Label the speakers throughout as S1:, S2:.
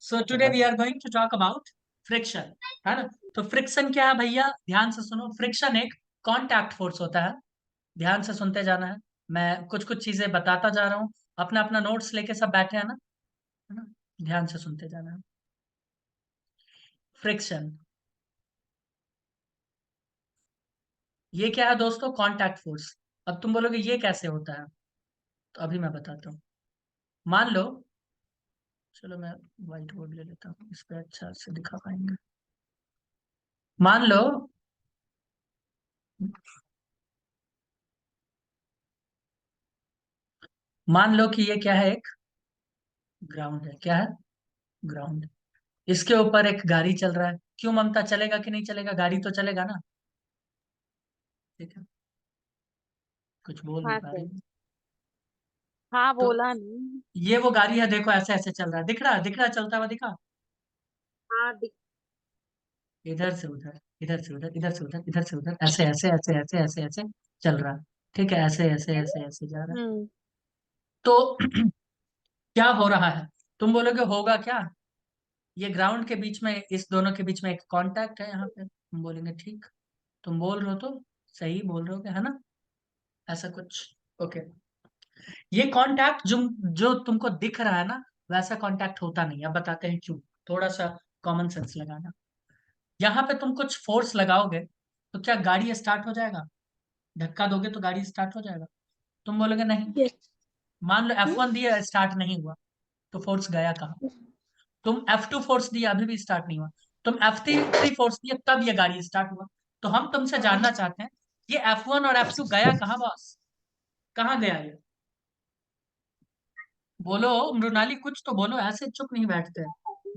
S1: So today we are going to talk about friction, है ना। तो फ्रिक्शन क्या है भैया, ध्यान से सुनो। फ्रिक्शन एक कांटेक्ट फोर्स होता है। ध्यान से सुनते जाना है। मैं कुछ कुछ चीजें बताता जा रहा हूँ। अपना अपना नोट्स लेके सब बैठे हैं ना, है ना। ध्यान से सुनते जाना है। फ्रिक्शन ये क्या है दोस्तों? Contact force. अब तुम बोलोगे ये कैसे होता है, तो अभी मैं बताता हूँ। मान लो, चलो मैं व्हाइट बोर्ड ले लेता हूँ, इस पे अच्छा से दिखा पाएंगे। मान लो, मान लो कि ये क्या है, एक ग्राउंड है। क्या है? ग्राउंड। इसके ऊपर एक गाड़ी चल रहा है। क्यों ममता, चलेगा कि नहीं चलेगा? गाड़ी तो चलेगा ना। ठीक है, कुछ बोल नहीं
S2: हाँ
S1: पा
S2: सर।
S1: रही।
S2: हाँ
S1: तो
S2: बोला नहीं।
S1: ये वो गाड़ी है, देखो ऐसे ऐसे चल रहा है, दिख रहा है, दिख रहा है, चलता हुआ दिखा।
S2: हाँ
S1: इधर से उधर, इधर से उधर, इधर से उधर, इधर से उधर, ऐसे ऐसे ऐसे ऐसे ऐसे ऐसे चल रहा है। ठीक है, ऐसे ऐसे ऐसे ऐसे जा रहा है।
S2: हम्म।
S1: तो क्या हो रहा है? तुम बोलोगे होगा क्या? ये ग्राउंड के बीच में, इस दोनों के बीच में एक कांटेक्ट है यहाँ पे। हम बोलेंगे ठीक। तुम बोल रहे हो तो सही बोल रहे हो, है ना। ऐसा कुछ। ओके। ये कांटेक्ट जो जो तुमको दिख रहा है ना, वैसा कांटेक्ट होता नहीं। अब बताते हैं क्यों। थोड़ा सा कॉमन सेंस लगाना। यहाँ पे तुम कुछ फोर्स लगाओगे तो क्या गाड़ी स्टार्ट हो जाएगा? धक्का दोगे तो गाड़ी स्टार्ट हो जाएगा? तुम बोलोगे नहीं।
S2: Yes.
S1: मान लो F1 दिया, स्टार्ट नहीं हुआ, तो फोर्स गया कहाँ? तुम F2 फोर्स दिया, अभी भी स्टार्ट नहीं हुआ। तुम F3 फोर्स दिया, तब ये गाड़ी स्टार्ट हुआ। तो हम तुमसे जानना चाहते हैं, ये F1 और F2 गया कहाँ बॉस? कहाँ गया ये? बोलो मृणाली, कुछ तो बोलो, ऐसे चुप नहीं बैठते।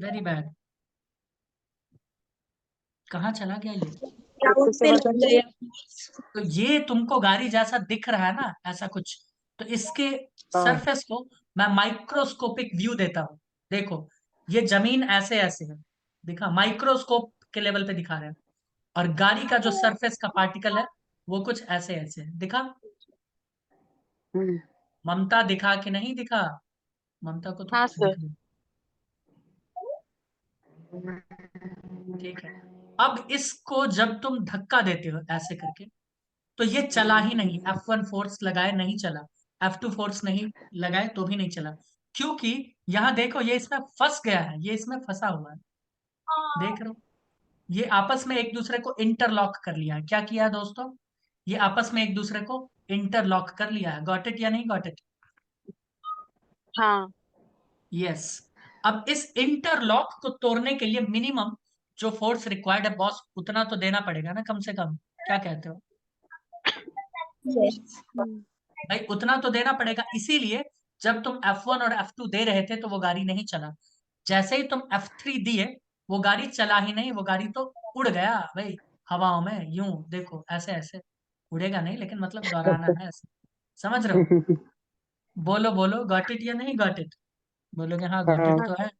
S1: Very bad. कहाँ चला गया ये?
S2: ग्राउंड पे लग गया।
S1: तो ये तुमको गाड़ी जैसा दिख रहा है ना, ऐसा कुछ। तो इसके
S2: हाँ।
S1: सरफेस को मैं माइक्रोस्कोपिक व्यू देता हूँ। देखो, ये जमीन ऐसे ऐसे है, दिखा, माइक्रोस्कोप के लेवल पे दिखा रहे हैं। और गाड़ी का जो सरफेस का पार्टिकल है, वो कुछ ऐसे ऐसे है, दिखा।
S2: हम्म।
S1: ममता दिखा कि नहीं दिखा? ममता को तो
S2: हाँ
S1: कुछ
S2: सर।
S1: दिख नहीं। ठीक है। अब इसको जब तुम धक्का देते हो ऐसे करके, तो ये चला ही नहीं। F1 फोर्स लगाए नहीं चला, F2 फोर्स नहीं लगाए तो भी नहीं चला। क्योंकि यहाँ देखो, ये इसमें फंस गया है, ये इसमें फंसा हुआ है। देख रहे हो? ये आपस में एक दूसरे को इंटरलॉक कर लिया है। क्या किया है दोस्तों? ये आपस में एक दूसरे को इंटरलॉक कर लिया है। गॉट इट या नहीं गॉट इट?
S2: हाँ।
S1: यस। अब इस इंटरलॉक को तोड़ने के लिए मिनिमम जो फोर्स रिक्वायर्ड है बॉस, उतना तो देना पड़ेगा ना, कम से कम। क्या कहते हो
S2: यस।
S1: भाई? उतना तो देना पड़ेगा। इसीलिए जब तुम F1 और F2 दे रहे थे तो वो गाड़ी नहीं चला। जैसे ही तुम F3 दिए, वो गाड़ी चला ही नहीं, वो गाड़ी तो उड़ गया भाई, हवाओं में। यूं देखो, ऐसे ऐसे उड़ेगा नहीं, लेकिन मतलब दोहराना है ऐसे। समझ रहे हो? बोलो बोलो, गॉट इट या नहीं गॉट इट? बोलोगे हाँ गॉट इट
S2: हाँ
S1: तो है,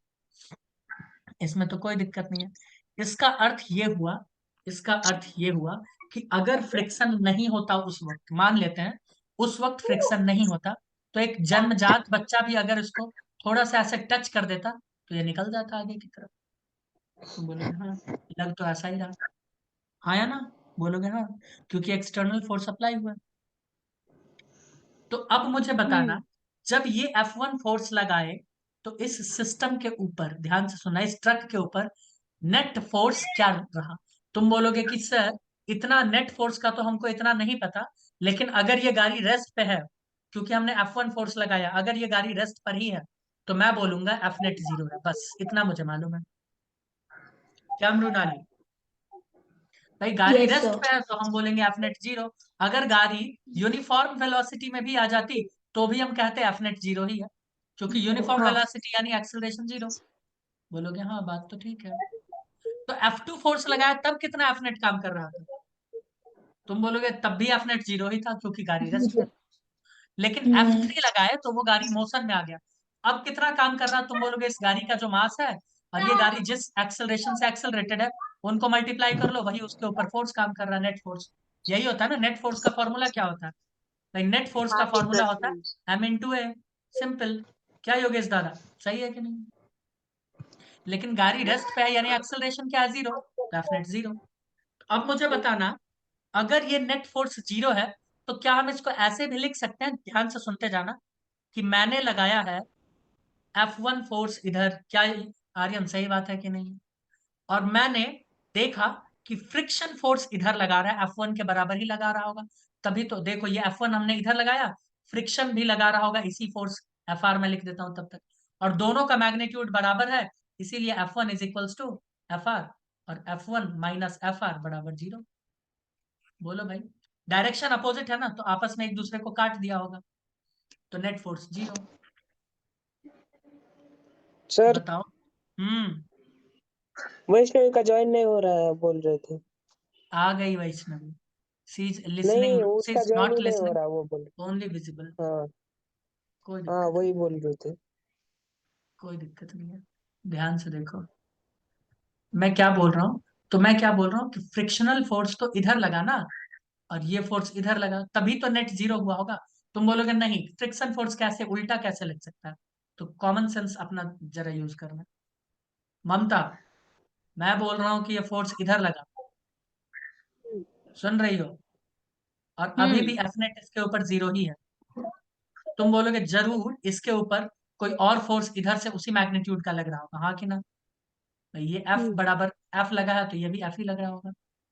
S1: इसमें तो कोई दिक्कत नहीं है। इसका अर्थ ये हुआ, इसका अर्थ ये हुआ कि अगर फ्रिक्शन नहीं होता उस वक्त, मान लेते हैं उस वक्त फ्रिक्शन नहीं होता, तो एक जन्मजात बच्चा भी अगर इसको थोड़ा सा ऐसे टच कर देता, तो ये निकल जाता आगे की तरफ। तो बोलोगे हाँ, लग तो ऐसा ही रहा। हाँ या ना? बोलोगे हाँ, क्योंकि एक्सटर्नल फोर्स अप्लाई हुआ है। तो अब मुझे बताना,
S2: हम्म।
S1: जब ये F1 फोर्स लगाए, तो इस सिस्टम के ऊपर, ध्यान से सुनना, इस ट्रक के ऊपर नेट फोर्स क्या रहा? तुम बोलोगे कि सर, इतना नेट फोर्स का तो हमको इतना नहीं पता, लेकिन अगर ये गाड़ी रेस्ट पे है, क्योंकि हमने F1 फोर्स लगाया, अगर ये गाड़ी रेस्ट पर ही है, तो मैं बोलूंगा F नेट 0 है। बस इतना मुझे मालूम है। क्या मृणाली? भाई गाड़ी
S2: यस
S1: रेस्ट
S2: सर।
S1: पे है तो हम बोलेंगे F नेट 0। अगर गाड़ी यूनिफॉर्म वेलोसिटी में भी आ जाती, तो भी हम कहते हैं F नेट 0 ही है, क्योंकि यूनिफॉर्म
S2: हाँ।
S1: वेलोसिटी यानी एक्सेलरेशन 0। बोलोगे हाँ, बात तो ठीक है। तो F2 फोर्स लगाया तब कितना F नेट काम कर रहा था? तुम बोलोगे तब भी F नेट 0 ही था, क्योंकि गाड़ी रेस्ट पे। लेकिन
S2: हम्म।
S1: F3 लगाए तो वो गाड़ी मोशन में आ गया। अब कितना काम कर रहा? तुम बोलोगे इस गाड़ी का जो मास है, और ये गाड़ी जिस एक्सेलरेशन से एक्सेलरेटेड है, उनको मल्टीप्लाई कर लो, वही उसके ऊपर फोर्स काम कर रहा है, नेट फोर्स। यही होता है ना। नेट फोर्स का फॉर्मूला क्या होता है भाई? नेट फोर्स
S2: हाँ
S1: का
S2: सर।
S1: फॉर्मूला होता है M × A। सिंपल। क्या योगेश दादा, सही है कि नहीं? लेकिन गाड़ी रेस्ट पे है यानी एक्सेलरेशन क्या है, जीरो, डेफिनेट जीरो। अब मुझे बताना, अगर ये नेट फोर्स जीरो है तो क्या हम इसको ऐसे भी लिख सकते हैं, ध्यान से सुनते जाना, कि मैंने लगाया है F1 फोर्स इधर, क्या आर्यन सही बात है कि नहीं? और मैंने देखा कि फ्रिक्शन फोर्स इधर लगा रहा है, F1 के बराबर ही लगा रहा होगा, तभी तो देखो ये F1 हमने इधर लगाया, फ्रिक्शन भी लगा रहा होगा इसी फोर्स, FR में लिख देता हूं तब तक, और दोनों का मैग्नीट्यूड बराबर है, इसीलिए F1 is equals to FR, और F1 माइनस FR बराबर जीरो। बोलो भाई, डायरेक्शन अपोजिट है ना, तो आपस में एक दूसरे को काट दिया होगा, तो नेट फोर्स जीरो।
S2: सर
S1: बताओ। हम्म।
S2: वैष्णवी का ज्वाइन नहीं हो रहा है बोल रहे थे।
S1: आ गई वैष्णवी, सी इज लिसनिंग,
S2: नहीं
S1: सी
S2: उसका
S1: इज
S2: ज्वाइन
S1: नॉट
S2: ही नहीं हो
S1: लिसनिंग,
S2: रहा वो बोल।
S1: Only visible.
S2: हाँ
S1: कोई
S2: हाँ
S1: दिक्कत
S2: वही
S1: नहीं,
S2: बोल रहे थे।
S1: कोई दिक्कत नहीं है, ध्यान से देखो मैं क्या बोल रहा हूँ। तो मैं क्या बोल रहा हूँ कि फ्रिक्शनल फोर्स तो इधर लगा ना, और ये फोर्स इधर लगा, तभी तो नेट जीरो हुआ होगा। तुम बोलोगे नहीं, फ्रिक्शन फोर्स कैसे उल्टा कैसे लग सकता है, तो कॉमन सेंस अपना जरा यूज करना। ममता, मैं बोल रहा हूँ कि ये फोर्स इधर लगा, सुन रही हो, और अभी भी एफ नेट इसके ऊपर जीरो ही है। तुम बोलोगे जरूर इसके ऊपर कोई और फोर्स इधर से उसी मैग्नीट्यूड का लग रहा होगा, हाँ कि ना? भाई ये एफ बराबर एफ लगा है, तो ये भी एफ ही लग रहा होगा।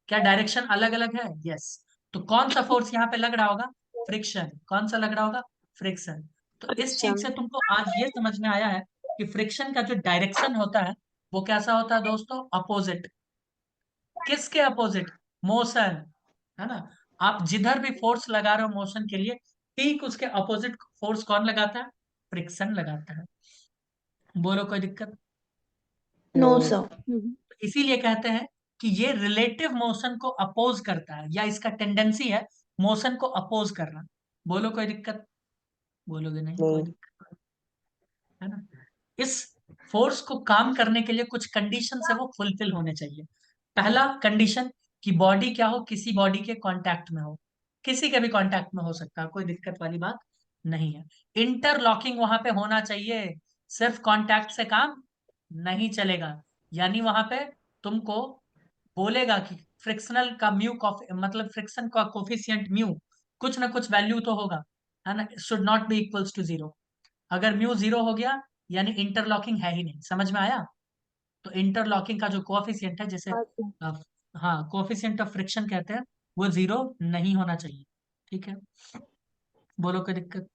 S1: क्या डायरेक्शन अलग अलग है? यस। तो कौन सा फोर्स यहाँ पे लग रहा होगा? फ्रिक्शन। कौन सा लग रहा होगा? फ्रिक्शन। तो इस
S2: अच्छा।
S1: चीज से तुमको आज ये समझ में आया है कि फ्रिक्शन का जो डायरेक्शन होता है वो कैसा होता है दोस्तों? अपोजिट। किसके अपोजिट? मोशन, है ना? आप जिधर भी फोर्स लगा रहे हो मोशन के लिए, ठीक उसके अपोजिट फोर्स कौन लगाता है? फ्रिक्शन लगाता है। बोलो, कोई दिक्कत?
S3: नो
S2: नहीं।
S3: सर।
S1: तो इसीलिए कहते हैं कि ये रिलेटिव मोशन को अपोज करता है, या इसका टेंडेंसी है मोशन को अपोज करना। बोलो, कोई दिक्कत? बोलोगे नहीं, कोई
S2: नहीं।
S1: दिक्कत, है ना? इस फोर्स को काम करने के लिए कुछ कंडीशन है वो फुलफिल होने चाहिए। पहला कंडीशन, कि बॉडी क्या हो? किसी बॉडी के कांटेक्ट में हो, किसी के भी कांटेक्ट में हो सकता है, कोई दिक्कत वाली बात नहीं है। इंटरलॉकिंग वहां पे होना चाहिए, सिर्फ कांटेक्ट से काम नहीं चलेगा। यानी वहां पे तुमको बोलेगा कि फ्रिक्शनल का म्यू मतलब फ्रिक्शन का कोफिशिएंट म्यू कुछ ना कुछ वैल्यू तो होगा, है ना? Should not be equals to zero. अगर म्यू जीरो हो गया यानी इंटरलॉकिंग है ही नहीं। समझ में आया? तो इंटरलॉकिंग का जो कोएफिशिएंट है, जैसे
S3: अच्छा।
S1: अ, हाँ, कोएफिशिएंट ऑफ फ्रिक्शन कहते हैं, वो जीरो नहीं होना चाहिए। ठीक है? बोलो, कोई दिक्कत?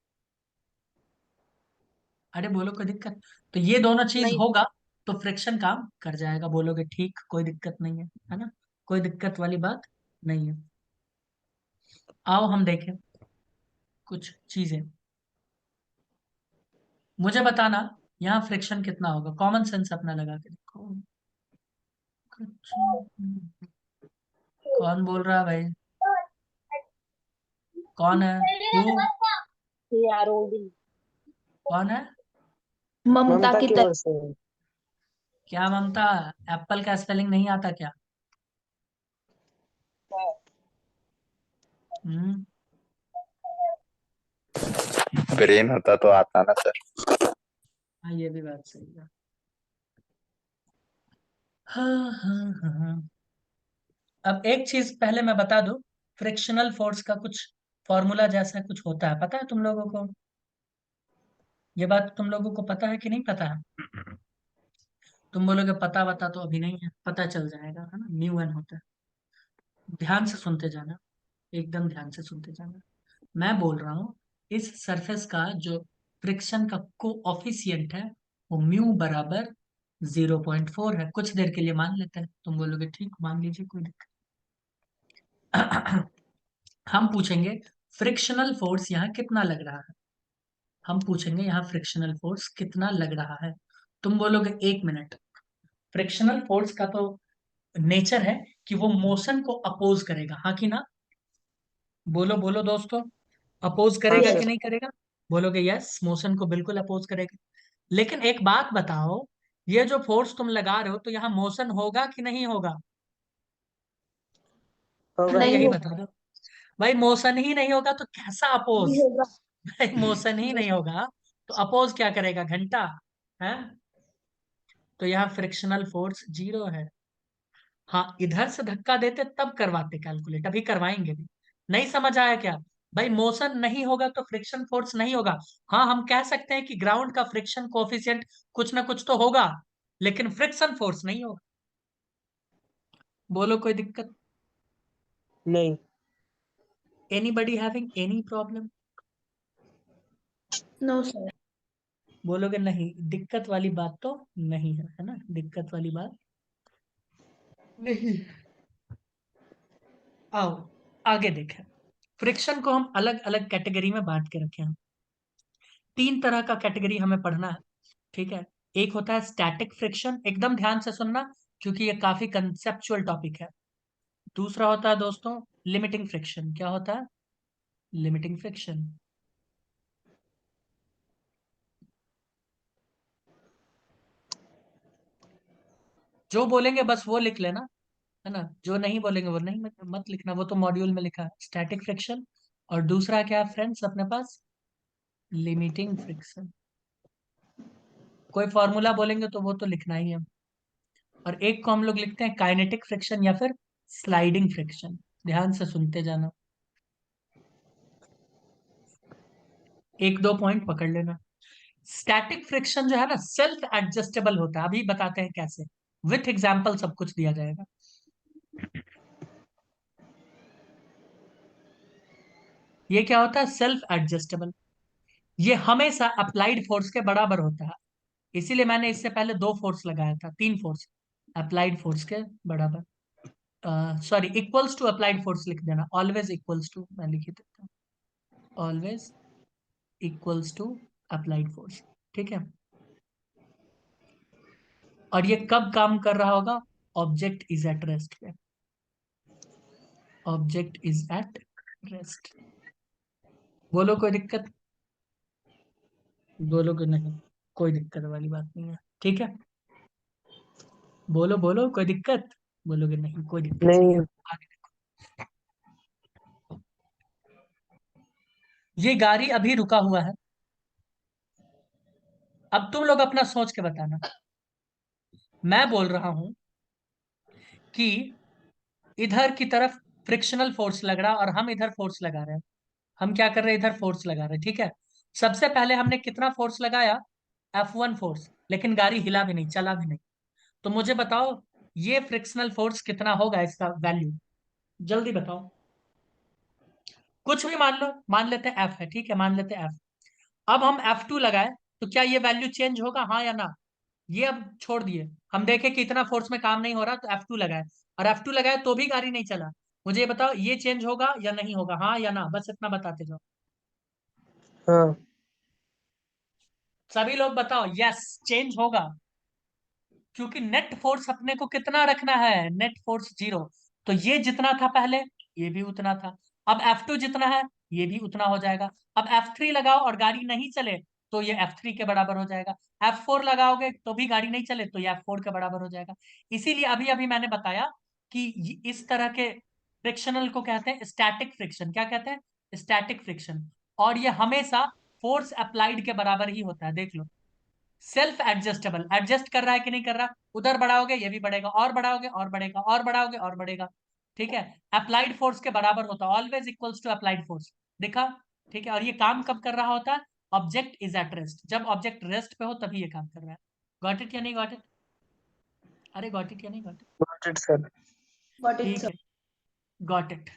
S1: अरे बोलो, कोई दिक्कत? तो ये दोनों चीज
S3: नहीं।
S1: होगा तो फ्रिक्शन काम कर जाएगा। बोलोगे ठीक, कोई दिक्कत नहीं है ना? कोई दिक्कत वाली बात नहीं है। आओ हम देखें कुछ चीजें। मुझे बताना यहाँ फ्रिक्शन कितना होगा, कॉमन सेंस अपना लगा के देखो। कुछ कौन बोल रहा है भाई? कौन है? हु?
S2: यार होल्डिंग।
S1: कौन है?
S3: ममता
S2: ममता
S3: की
S2: की
S3: तरफ।
S2: ओर से।
S1: क्या ममता? एप्पल का स्पेलिंग नहीं आता क्या? हम्म।
S4: ब्रेन होता तो आता ना सर।
S1: हाँ, ये भी बात सही है। हाँ हाँ हाँ हाँ। अब एक चीज पहले मैं बता दूं, फ्रिक्शनल फोर्स का कुछ फॉर्मूला जैसा कुछ होता है, पता है तुम लोगों को? ये बात तुम लोगों को पता है कि नहीं पता है? तुम बोलोगे पता बता, तो अभी नहीं है, पता चल जाएगा, है ना? म्यू एन होता है। ध्यान से सुनते जाना, एकदम ध्यान से सुनते जाना। मैं बोल रहा हूँ इस सरफेस का जो फ्रिक्शन का कोऑफिशिएंट है वो म्यू बराबर 0.4 है। कुछ देर के लिए मान लेते हैं, तुम बोलोगे ठीक, मान लीजिए, कोई दिक्कत। हम पूछेंगे फ्रिक्शनल फोर्स यहाँ कितना लग रहा है। हम पूछेंगे यहाँ फ्रिक्शनल फोर्स कितना लग रहा है। तुम बोलोगे 1 मिनट, फ्रिक्शनल फोर्स का तो नेचर है कि वो मोशन को अपोज करेगा, हाँ कि ना? बोलो बोलो दोस्तों, अपोज
S2: हाँ
S1: करेगा कि
S2: सर।
S1: नहीं करेगा? बोलोगे यस, मोशन को बिल्कुल अपोज करेगा। लेकिन एक बात बताओ, ये जो फोर्स तुम लगा रहे हो तो यहाँ मोशन होगा कि नहीं होगा?
S2: होगा।
S1: अरे
S3: नहीं
S1: यही
S3: हो।
S1: बता दो। भाई मोशन ही नहीं होगा तो कैसा
S3: नहीं
S1: अपोज?
S3: होगा।
S1: भाई मोशन ही नहीं होगा तो अपोज क्या करेगा? घंटा है? तो यहाँ फ्रिक्शनल फोर्स 0 है। हाँ, इधर से धक्का देते तब करवाते कैलकुलेट, अभी करवाएंगे भी। नहीं समझ आया क्या? भाई मोशन नहीं होगा तो फ्रिक्शन फोर्स नहीं होगा। हाँ, हम कह सकते हैं कि ग्राउंड का फ्रिक्शन कोफिशिएंट कुछ ना कुछ तो होगा, लेकिन फ्रिक्शन फोर्स नहीं होगा। बोलो कोई दिक्कत?
S2: नहीं।
S1: Anybody having any problem?
S3: No sir.
S1: बोलोगे नहीं, दिक्कत वाली बात तो नहीं है ना? दिक्कत वाली बात नहीं। आओ आगे देखें। फ्रिक्शन को हम अलग अलग कैटेगरी में बांट के रखे हैं। 3 तरह का कैटेगरी हमें पढ़ना है, ठीक है? एक होता है स्टैटिक फ्रिक्शन, एकदम ध्यान से सुनना क्योंकि ये काफी कंसेप्चुअल टॉपिक है। दूसरा होता है दोस्तों लिमिटिंग फ्रिक्शन। क्या होता है? Limiting friction. जो बोलेंगे बस वो लिख लेना, है ना? जो नहीं बोलेंगे वो नहीं, मत लिखना, वो तो मॉड्यूल में लिखा है स्टैटिक फ्रिक्शन। और दूसरा क्या है फ्रेंड्स अपने पास? Limiting friction. कोई फॉर्मूला बोलेंगे तो वो तो लिखना ही है। और एक को हम लोग लिखते हैं काइनेटिक फ्रिक्शन या फिर स्लाइडिंग फ्रिक्शन। ध्यान से सुनते जाना, एक दो पॉइंट पकड़ लेना। स्टैटिक फ्रिक्शन जो है ना सेल्फ एडजस्टेबल होता है, अभी बताते हैं कैसे, विथ एग्जाम्पल सब कुछ दिया जाएगा। ये क्या होता है? Self adjustable. ये हमेशा अप्लाइड फोर्स के बराबर होता है, इसीलिए मैंने इससे पहले 2 फोर्स लगाया था, 3 फोर्स अप्लाइड फोर्स के बराबर। Sorry, equals to applied force लिख देना, ऑलवेज इक्वल्स टू, मैं लिख ही देता हूँ, always equals to applied force, ठीक है? और ये कब काम कर रहा होगा? ऑब्जेक्ट इज एट रेस्ट पे, ऑब्जेक्ट इज एट रेस्ट। बोलो कोई दिक्कत? बोलो कि नहीं, कोई दिक्कत वाली बात नहीं है, ठीक है? बोलो बोलो कोई दिक्कत? बोलोगे नहीं कोई दिक्कत नहीं है।
S2: नहीं।
S1: आगे देखो, ये गाड़ी अभी रुका हुआ है। अब तुम लोग अपना सोच के बताना। मैं बोल रहा हूं कि इधर की तरफ फ्रिक्शनल फोर्स लग रहा और हम इधर फोर्स लगा रहे हैं। हम क्या कर रहे हैं? इधर फोर्स लगा रहे हैं, ठीक है? सबसे पहले हमने कितना फोर्स लगाया? F1 फोर्स, लेकिन गाड़ी हिला भी नहीं, चला भी नहीं। तो मुझे बताओ ये फ्रिक्शनल फोर्स कितना होगा, इसका वैल्यू जल्दी बताओ। कुछ भी मान लो, मान लेते हैं F है, ठीक है? मान लेते हैं F। अब हम F2 लगाए तो क्या ये वैल्यू चेंज होगा, हाँ या ना? ये अब छोड़ दिए, हम देखें कि इतना फोर्स में काम नहीं हो रहा तो F2 लगाए, और F2 लगाए तो भी गाड़ी नहीं चला। मुझे ये बताओ ये चेंज होगा या नहीं होगा, हाँ या ना? बस इतना बताते जाओ।
S2: हाँ।
S1: सभी लोग बताओ यस चेंज होगा, क्योंकि नेट फोर्स अपने को कितना रखना है? Net force 0। तो ये जितना था पहले ये भी उतना था, अब F2 जितना है ये भी उतना हो जाएगा। अब F3 लगाओ और गाड़ी नहीं चले तो ये F3 के बराबर हो जाएगा। F4 लगाओगे तो भी गाड़ी नहीं चले तो ये F4 के बराबर हो जाएगा। इसीलिए अभी अभी मैंने बताया कि इस तरह के फ्रिक्शनल को कहते हैं स्टैटिक फ्रिक्शन। क्या कहते हैं? Static friction. और ये हमेशा फोर्स अप्लाइड के बराबर ही होता है, देख लो। सेल्फ एडजस्टेबल, एडजस्ट कर रहा है कि नहीं कर रहा? उधर बढ़ाओगे ये भी बढ़ेगा, और बढ़ाओगे और बढ़ेगा, और बढ़ाओगे और बढ़ेगा, ठीक है? अप्लाइड फोर्स के बराबर होता है, always equals to applied force. देखा? ठीक है? और ये काम कब कर रहा होता है? ऑब्जेक्ट इज एट रेस्ट, जब ऑब्जेक्ट रेस्ट पे हो तभी ये काम कर रहा है। गॉट इट या नहीं गॉट इट? अरे गॉट इट या नहीं got it?
S2: Got it sir.
S3: What is
S1: ठीक है, गॉट इट।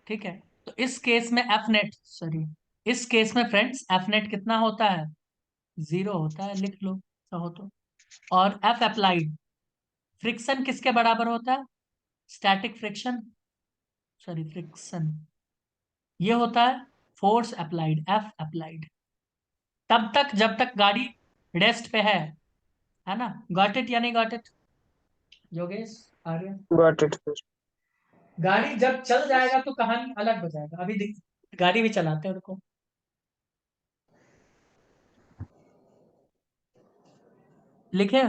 S1: ठीक है, तो इस केस में एफ नेट, सॉरी, इस केस में फ्रेंड्स एफ नेट कितना होता है? 0 होता है, लिख लो चाहो तो। और एफ अप्लाइड, फ्रिक्शन किसके बराबर होता है? स्टैटिक फ्रिक्शन, सॉरी फ्रिक्शन, ये होता है फोर्स अप्लाइड, एफ अप्लाइड, तब तक जब तक गाड़ी रेस्ट पे है ना? गॉट इट या नहीं got it Yogesh, Arya?
S2: Got it sir.
S1: गाड़ी जब चल जाएगा तो कहानी अलग हो जाएगा, अभी गाड़ी भी चलाते हैं उनको। लिखे?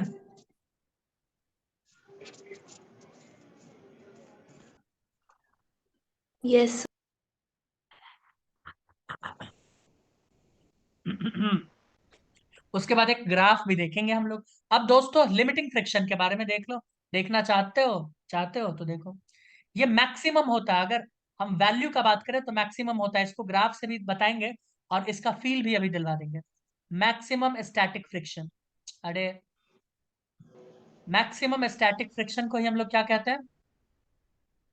S3: यस।
S1: उसके बाद एक ग्राफ भी देखेंगे हम लोग, अब दोस्तों लिमिटिंग फ्रिक्शन के बारे में देख लो, देखना चाहते हो तो देखो, ये मैक्सिमम होता है। अगर हम वैल्यू का बात करें तो मैक्सिमम होता है, इसको ग्राफ से भी बताएंगे और इसका फील भी अभी दिलवा देंगे। मैक्सिमम स्टैटिक फ्रिक्शन, अरे मैक्सिमम स्टैटिक फ्रिक्शन को ही हम लोग क्या कहते हैं?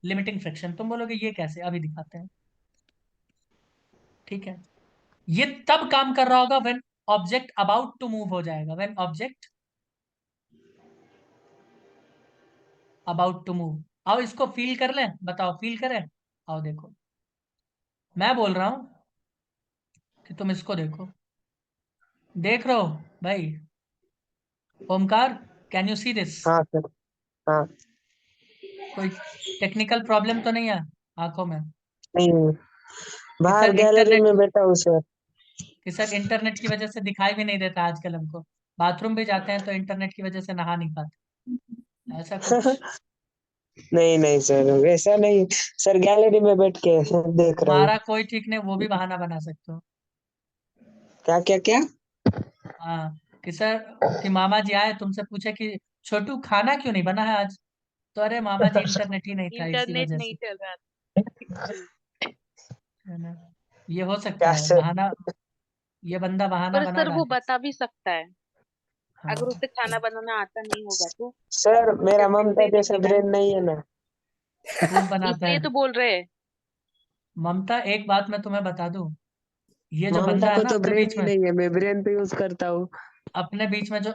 S1: Limiting friction. तुम बोलोगे ये कैसे, अभी दिखाते हैं। ठीक है, ये तब काम कर रहा होगा when object about to move हो जाएगा, when object about to move. आओ इसको फील कर लें, बताओ फील करें। आओ देखो, मैं बोल रहा हूं कि तुम इसको देखो, देख रहे हो भाई? Omkar, can you see this?
S2: हाँ सर। हाँ।
S1: कोई टेक्निकल प्रॉब्लम तो नहीं है आंखों में?
S2: नहीं,
S1: कि
S2: बाहर
S1: सर
S2: गैलरी
S1: इंटरनेट,
S2: में बैठा हूँ सर।
S1: कि सर इंटरनेट की वजह से दिखाई भी नहीं देता आजकल हमको, बाथरूम भी जाते हैं तो इंटरनेट की वजह से नहा नहीं पाते, ऐसा कुछ?
S2: नहीं नहीं सर, वैसा नहीं सर, गैलरी में बैठ के देख रहा हूँ।
S1: तुम्हारा कोई ठीक नहीं, वो भी बहाना बना सकते हो।
S2: क्या क्या क्या?
S1: हाँ, कि सर, कि मामा जी आए तुमसे पूछे कि छोटू खाना क्यों नहीं बना है आज, तो अरे मामा जी इंटरनेट ही नहीं था इसी
S3: इंटरनेट
S1: वजह
S3: नहीं
S1: से,
S3: चल रहा।
S1: है ना? ये हो सकता
S2: क्या
S1: है
S2: सर?
S1: बहाना, ये बंदा बहाना
S3: पर
S1: बना
S3: सर वो
S1: डाले।
S3: बता भी सकता है,
S1: हाँ,
S3: अगर उसे खाना बनाना आता नहीं होगा तो।
S2: सर मेरा
S3: ऐसे
S2: ममता
S3: ही
S2: जैसा
S3: लिखेगा,
S2: ब्रेन नहीं है ना।
S1: खूब बनाता
S3: इसलिए
S1: है
S3: तो बोल रहे हैं।
S1: ममता। एक बात मैं तुम्हें बता दूं, ये जो
S2: ममता
S1: बंदा है
S2: को
S1: ना
S2: तो
S1: अपने
S2: ब्रेन
S1: बीच
S2: ही
S1: में,
S2: नहीं है, मैं ब्रेन पे यूज करता हूँ।
S1: अपने बीच में जो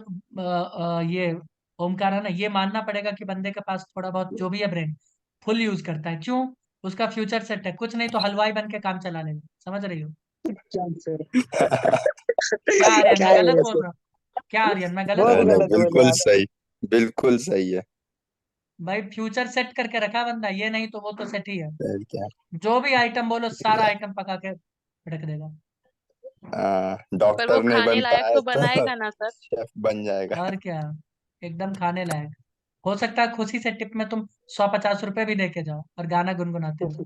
S1: ये ओमकार है ना, ये मानना पड़ेगा कि बंदे के पास थोड़ा बहुत जो भी है ब्रेन फुल यूज करता है। क्यों? उसका फ्यूचर सेट है, कुछ नहीं तो हलवाई बन के काम चला लेगा, समझ रही हो?
S2: क्या सर?
S1: क्या आर्यन,
S2: क्या
S1: मैं
S2: है
S1: गलत
S2: ये
S1: बोल
S2: सर?
S1: रहा हूँ? क्या आर्यन, मैं गलत
S2: बहुत
S4: नहीं
S1: बोल रहा
S4: नहीं,
S1: हूँ?
S2: गलत बोले
S4: बिल्कुल
S2: आप।
S4: सही, बिल्कुल सही है।
S1: भाई फ्यूचर सेट करके रखा बंदा, ये नहीं तो वो तो सेट ही है।
S4: फिर क्या।
S1: जो भी आइटम बोलो सारा आइटम पका के रख देगा।
S3: पर वो
S4: डॉक्टर नहीं
S3: खाने
S4: बनता
S3: लायक
S4: है
S3: तो
S4: तो
S3: बनाएगा ना सर।
S4: शेफ बन जाएगा।
S1: और क्या, एकदम खाने लायक। हो सकता है खुशी से टिप में तुम 150 रुपए भी दे के जाओ और गाना गुनगुनाते जाओ।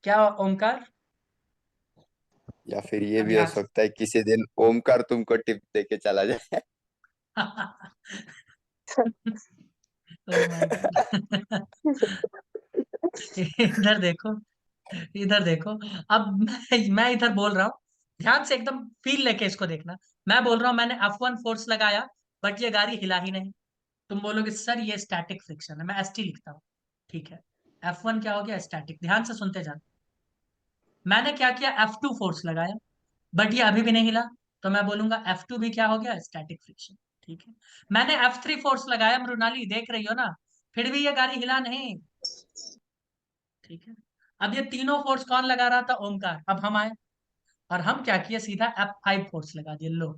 S1: क्या ओमकार?
S4: या फिर ये
S1: अब
S4: भी हो
S1: यहाँ
S4: सकता है किसी दिन ओमकार तुमको टिप दे के चला जाए।
S1: Oh my God. इधर देखो, इधर देखो। अब मैं इधर बोल रहा हूँ, ध्यान से एकदम फील लेके इसको देखना। मैं बोल रहा हूँ मैंने F1 फोर्स लगाया बट ये गाड़ी हिला ही नहीं। तुम बोलोगे सर ये स्टैटिक फ्रिक्शन है, मैं ST लिखता हूँ। ठीक है, F1 क्या हो गया? स्टैटिक। ध्यान से सुनते जाना। मैंने क्या किया? F2 फोर्स लगाया बट ये अभी भी नहीं हिला, तो मैं बोलूंगा F2 भी क्या हो गया? Static friction. ठीक है, मैंने F3 फोर्स लगाया, मृणाली देख रही हो ना, फिर भी ये गाड़ी हिला नहीं। ठीक है, अब ये तीनों फोर्स कौन लगा रहा था? ओमकार। अब हम आए और हम क्या किए, सीधा F5 फोर्स लगा दिए। लो,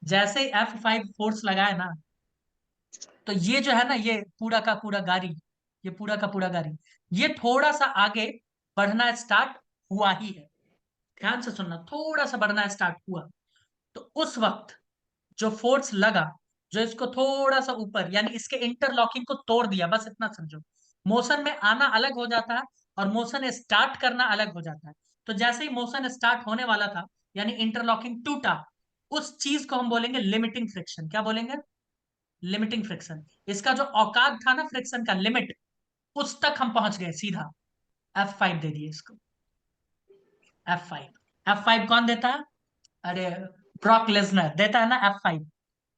S1: जैसे ही F5 फोर्स लगाए ना, तो ये जो है ना, ये पूरा का पूरा गाड़ी, ये पूरा का पूरा गाड़ी, ये थोड़ा सा आगे बढ़ना स्टार्ट हुआ ही है। ध्यान से सुनना, थोड़ा सा बढ़ना स्टार्ट हुआ। तो उस वक्त जो फोर्स लगा, जो इसको थोड़ा सा ऊपर, यानी इसके इंटरलॉकिंग को तोड़ दिया, बस इतना समझो। मोशन में आना अलग हो जाता है और मोशन स्टार्ट करना अलग हो जाता है। तो जैसे ही मोशन स्टार्ट होने वाला था, यानी इंटरलॉकिंग टूटा, उस चीज को हम बोलेंगे लिमिटिंग फ्रिक्शन। क्या बोलेंगे? Limiting friction. इसका जो औकात था ना फ्रिक्शन का, लिमिट, उस तक हम पहुंच गए सीधा। F5 दे दिए इसको। F5 कौन देता है? अरे ब्रॉक लेसनर देता है ना F5।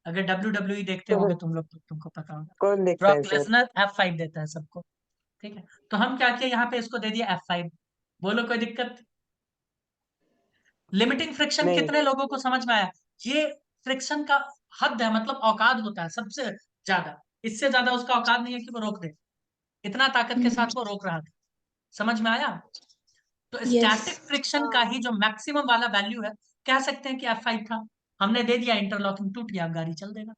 S1: अगर WWE देखते होगे तुम लोग तो तुमको पता होगा।
S2: कौन देखता है
S1: ब्रॉक
S2: सर?
S1: लेसनर F5 देता है सबको। ठीक है, तो हम क्या किए यहाँ पे, इसको दे दिया F5। बोलो कोई दिक्कत? लिमिटिंग फ्रिक्शन
S2: नहीं।
S1: कितने लोगों को समझ में आया? ये फ्रिक्शन का हद है, मतलब औकात होता है सबसे ज्यादा। इससे ज्यादा उसका औकात नहीं है कि वो रोक दे, इतना ताकत के साथ वो रोक रहा था। समझ में आया? तो
S3: यस।
S1: स्टैटिक फ्रिक्शन का
S3: हाँ।
S1: ही जो मैक्सिमम वाला वैल्यू है, कह सकते हैं कि F5 था। हमने दे दिया, इंटरलॉकिंग टूट गया, अब गाड़ी चल देगा।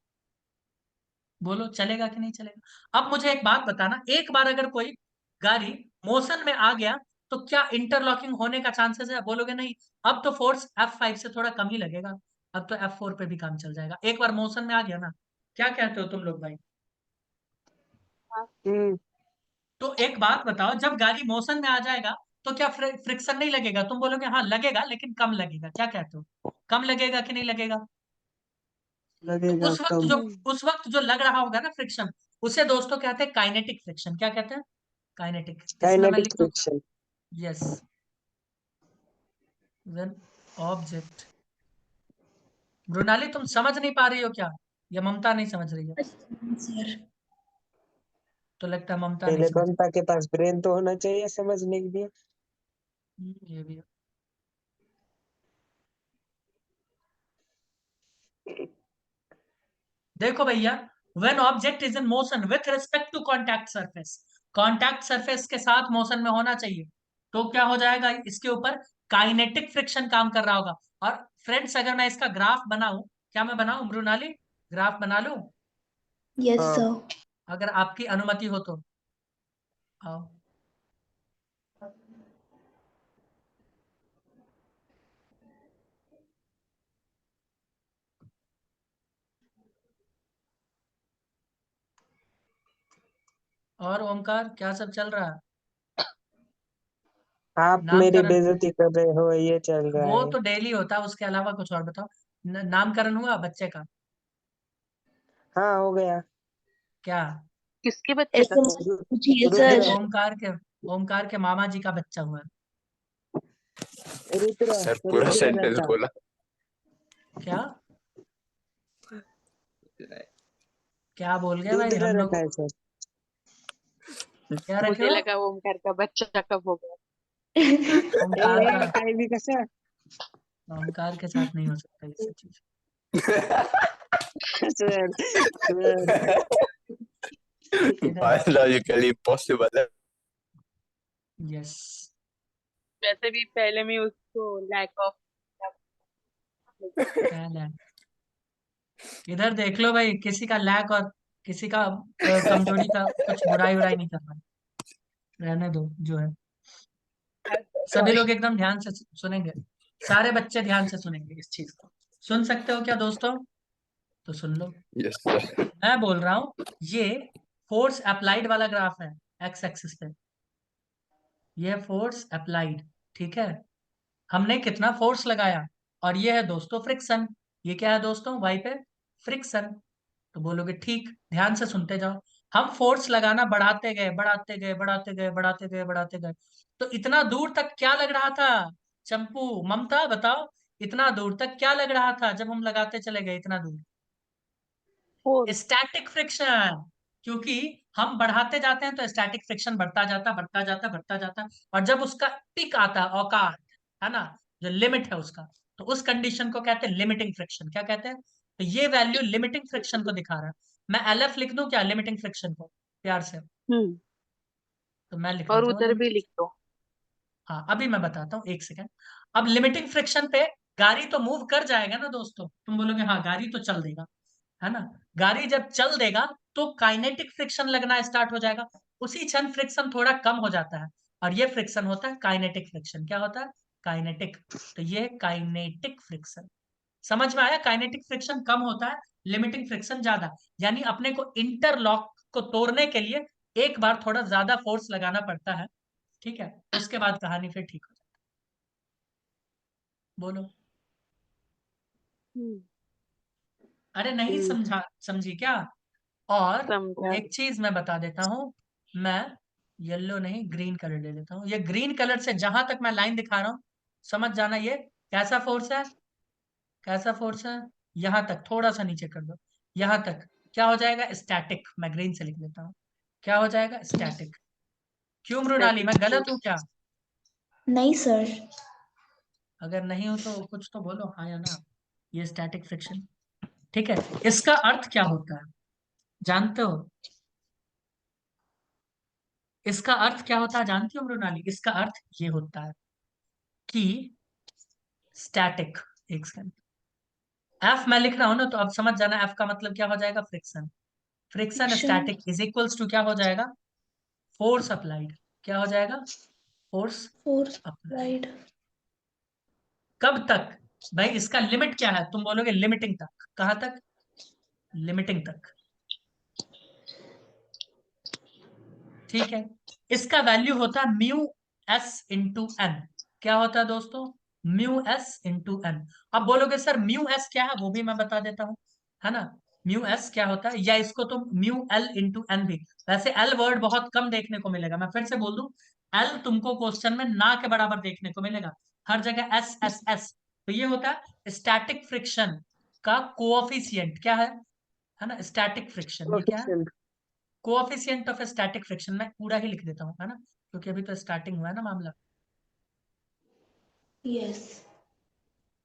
S1: बोलो चलेगा कि नहीं चलेगा? अब मुझे एक बात बताना, एक बार अगर कोई गाड़ी मोशन में आ गया तो क्या इंटरलॉकिंग होने का चांसेस है? बोलोगे नहीं, अब तो फोर्स F5 से थोड़ा कम ही लगेगा, अब तो F4 पे भी काम चल जाएगा। एक बार मोशन में आ गया ना, क्या कहते हो तुम लोग भाई?
S2: हम्म।
S1: तो एक बात बताओ, जब गाड़ी मोशन में आ जाएगा तो क्या फ्रिक्शन नहीं लगेगा? तुम बोलोगे हाँ लगेगा, लेकिन कम लगेगा। क्या कहते हो, कम लगेगा कि नहीं लगेगा? तो
S2: लगेगा
S1: उस वक्त
S2: कम।
S1: जो उस वक्त जो लग रहा होगा ना फ्रिक्शन, उसे दोस्तों कहते हैं काइनेटिक फ्रिक्शन। क्या कहते हैं? काइनेटिक। इसमें मैं
S2: काइनेटिक
S1: लिख दूं क्या?
S2: Friction.
S1: Yes, when object. Mrinali तुम समझ नहीं पा रही हो क्या, या ममता नहीं समझ रही है?
S5: सर
S1: तो लगता है ममता नहीं
S2: पहले
S1: समझ
S2: ममता के पास ब्रेन तो होना चाहिए समझने के लिए।
S1: ये भी है। देखो भैया, when object is in motion with respect to contact surface, contact surface के साथ मोशन में होना चाहिए, तो क्या हो जाएगा? इसके ऊपर काइनेटिक फ्रिक्शन काम कर रहा होगा। और फ्रेंड्स, अगर मैं इसका ग्राफ बनाऊं, क्या मैं बनाऊं मृणाली? ग्राफ बना लूं?
S5: यस
S2: हाँ।
S5: सर।
S1: अगर आपकी अनुमति हो तो आओ। और ओमकार, क्या सब चल रहा है?
S2: आप मेरी
S1: नामकरण,
S2: बेइज्जती कर रहे हो, ये चल रहा
S1: वो
S2: है।
S1: तो डेली होता है, उसके अलावा कुछ और बताओ। नामकरण हुआ बच्चे का?
S2: हाँ, हो गया।
S1: क्या?
S3: किसके बच्चे का
S5: ऐसे
S3: सर?
S5: मत पूछिए
S2: रुद्र।
S5: सर।
S1: ओमकार के मामा जी का बच्चा हुआ है।
S2: रुद्र।
S3: सर पूरा
S2: रुद्र
S3: सेंटेंस
S2: रटा।
S3: बोला।
S1: क्या? क्या बोल गए भाई
S2: रुद्र
S1: हम
S2: रटा
S1: लोग?
S2: है सर।
S1: क्या रखे
S3: मुझे
S1: हो?
S3: लगा ओमकार का बच्चा कब होगा।
S1: ओमकार का,
S2: कहीं भी कैसा।
S1: ओमकार के साथ नहीं हो सकता ये सब चीज।
S2: Sir sir.
S1: इधर
S3: बायोलॉजिकली इम्पॉसिबल है।
S1: यस।
S3: वैसे भी पहले में उसको लैक ऑफ।
S1: इधर देख लो भाई, किसी का लैक और किसी का कमजोरी का कुछ बुराई उराई नहीं करना है। रहने दो जो है। सभी लोग एकदम ध्यान से सुनेंगे, सारे बच्चे ध्यान से सुनेंगे इस चीज को। सुन सकते हो क्या दोस्तों? तो सुन लो।
S3: Yes sir.
S1: मैं बोल रहा हूं, ये फोर्स अप्लाइड वाला ग्राफ है, एक्स एक्सिस पे। ये फोर्स अप्लाइड, ठीक है? हमने कितना फोर्स लगाया, और ये है दोस्तों फ्रिक्शन। ये क्या है दोस्तों? वाई पे फ्रिक्शन। तो बोलोगे ठीक, ध्यान से सुनते जाओ। हम फोर्स लगाना बढ़ाते गए, बढ़ाते गए, बढ़ाते गए, बढ़ाते गए, बढ़ाते गए। तो इतना दूर तक क्या लग रहा था? चंपू, ममता बताओ, इतना दूर तक क्या लग रहा था जब हम लगाते चले गए इतना दूर?
S3: फोर।
S1: Static friction. क्योंकि हम बढ़ाते जाते हैं तो स्टैटिक फ्रिक्शन बढ़ता जाता, बढ़ता जाता, बढ़ता जाता। और जब उसका पिक आता है, औकात, है ना, जो लिमिट है उसका, तो उस कंडीशन को कहते हैं लिमिटिंग फ्रिक्शन। क्या कहते हैं? तो ये वैल्यू लिमिटिंग फ्रिक्शन को दिखा रहा है। मैं एलएफ लिख दूं क्या लिमिटिंग फ्रिक्शन को, प्यार से?
S3: हम्म।
S1: तो मैं लिख
S3: और
S1: देता हूँ
S3: उधर भी
S1: लिमिटिंग।
S3: लिख दो।
S1: हाँ, अभी मैं बताता हूँ, एक सेकंड। अब लिमिटिंग फ्रिक्शन पे गाड़ी तो मूव कर जाएगा ना दोस्तों, तुम बोलोगे हाँ गाड़ी तो चल देगा, है ना? गाड़ी जब चल देगा तो काइनेटिक फ्रिक्शन लगना स्टार्ट हो जाएगा। उसी क्षण फ्रिक्शन थोड़ा कम हो जाता है, और ये फ्रिक्शन होता है काइनेटिक फ्रिक्शन। क्या होता है? काइनेटिक। तो ये काइनेटिक फ्रिक्शन। समझ में आया? काइनेटिक फ्रिक्शन कम होता है, लिमिटिंग फ्रिक्शन ज्यादा। यानी अपने को इंटरलॉक को तोड़ने के लिए एक बार थोड़ा ज्यादा फोर्स लगाना पड़ता है, ठीक है? उसके बाद कहानी फिर ठीक हो जाती है। बोलो।
S3: हम्म।
S1: अरे नहीं
S2: हम्म।
S1: समझा, समझी क्या? और
S3: समझा।
S1: एक चीज मैं बता देता हूं, मैं येलो नहीं ग्रीन कलर ले लेता हूँ। ये ग्रीन कलर से जहां तक मैं लाइन दिखा रहा हूँ, समझ जाना ये कैसा फोर्स है, कैसा फोर्स है। यहां तक थोड़ा सा नीचे कर दो, यहां तक क्या हो जाएगा? स्टैटिक। मैं ग्रीन से लिख देता हूँ, क्या हो जाएगा? स्टैटिक। क्यों मृणाली,
S3: स्टैटिक
S1: मैं गलत हूँ
S3: फोर्स।
S1: क्या?
S5: नहीं सर।
S1: अगर नहीं हो तो कुछ तो बोलो, हाँ या ना। ये स्टैटिक फ्रिक्शन, ठीक है? इसका अर्थ क्या होता है जानते हो? इसका अर्थ क्या होता है जानती हो मृणाली? इसका अर्थ ये होता है कि स्टैटिक, एक सेकंड, एफ मैं लिख रहा हूं ना, तो अब समझ जाना एफ का मतलब क्या हो जाएगा? Friction. Friction
S5: friction.
S1: Static is equals to क्या हो जाएगा? Force applied. क्या हो जाएगा? Force
S5: force
S1: applied.
S5: राइट।
S1: कब तक? भाई इसका लिमिट क्या है? तुम बोलोगे लिमिटिंग तक। कहां तक? लिमिटिंग तक, ठीक है? इसका वैल्यू होता है म्यू एस इंटू एन। क्या होता है दोस्तों? Mu s into N. अब बोलोगे सर म्यू एस क्या है, वो भी मैं बता देता हूं। है ना। म्यू एस क्या होता है, या इसको तुम म्यू एल इंटू एन भी, वैसे एल वर्ड बहुत कम देखने को मिलेगा, मैं फिर से बोल दूं, एल तुमको क्वेश्चन में ना के बराबर देखने को मिलेगा, हर जगह एस एस एस। तो ये होता है स्टैटिक फ्रिक्शन का कोऑफिशिएंट, क्या है ना, स्टैटिक फ्रिक्शन, ये क्या है,
S2: coefficient.
S1: Coefficient of static friction. मैं पूरा ही लिख देता हूँ, है ना, क्योंकि अभी तो स्टार्टिंग हुआ है ना मामला।
S5: Yes.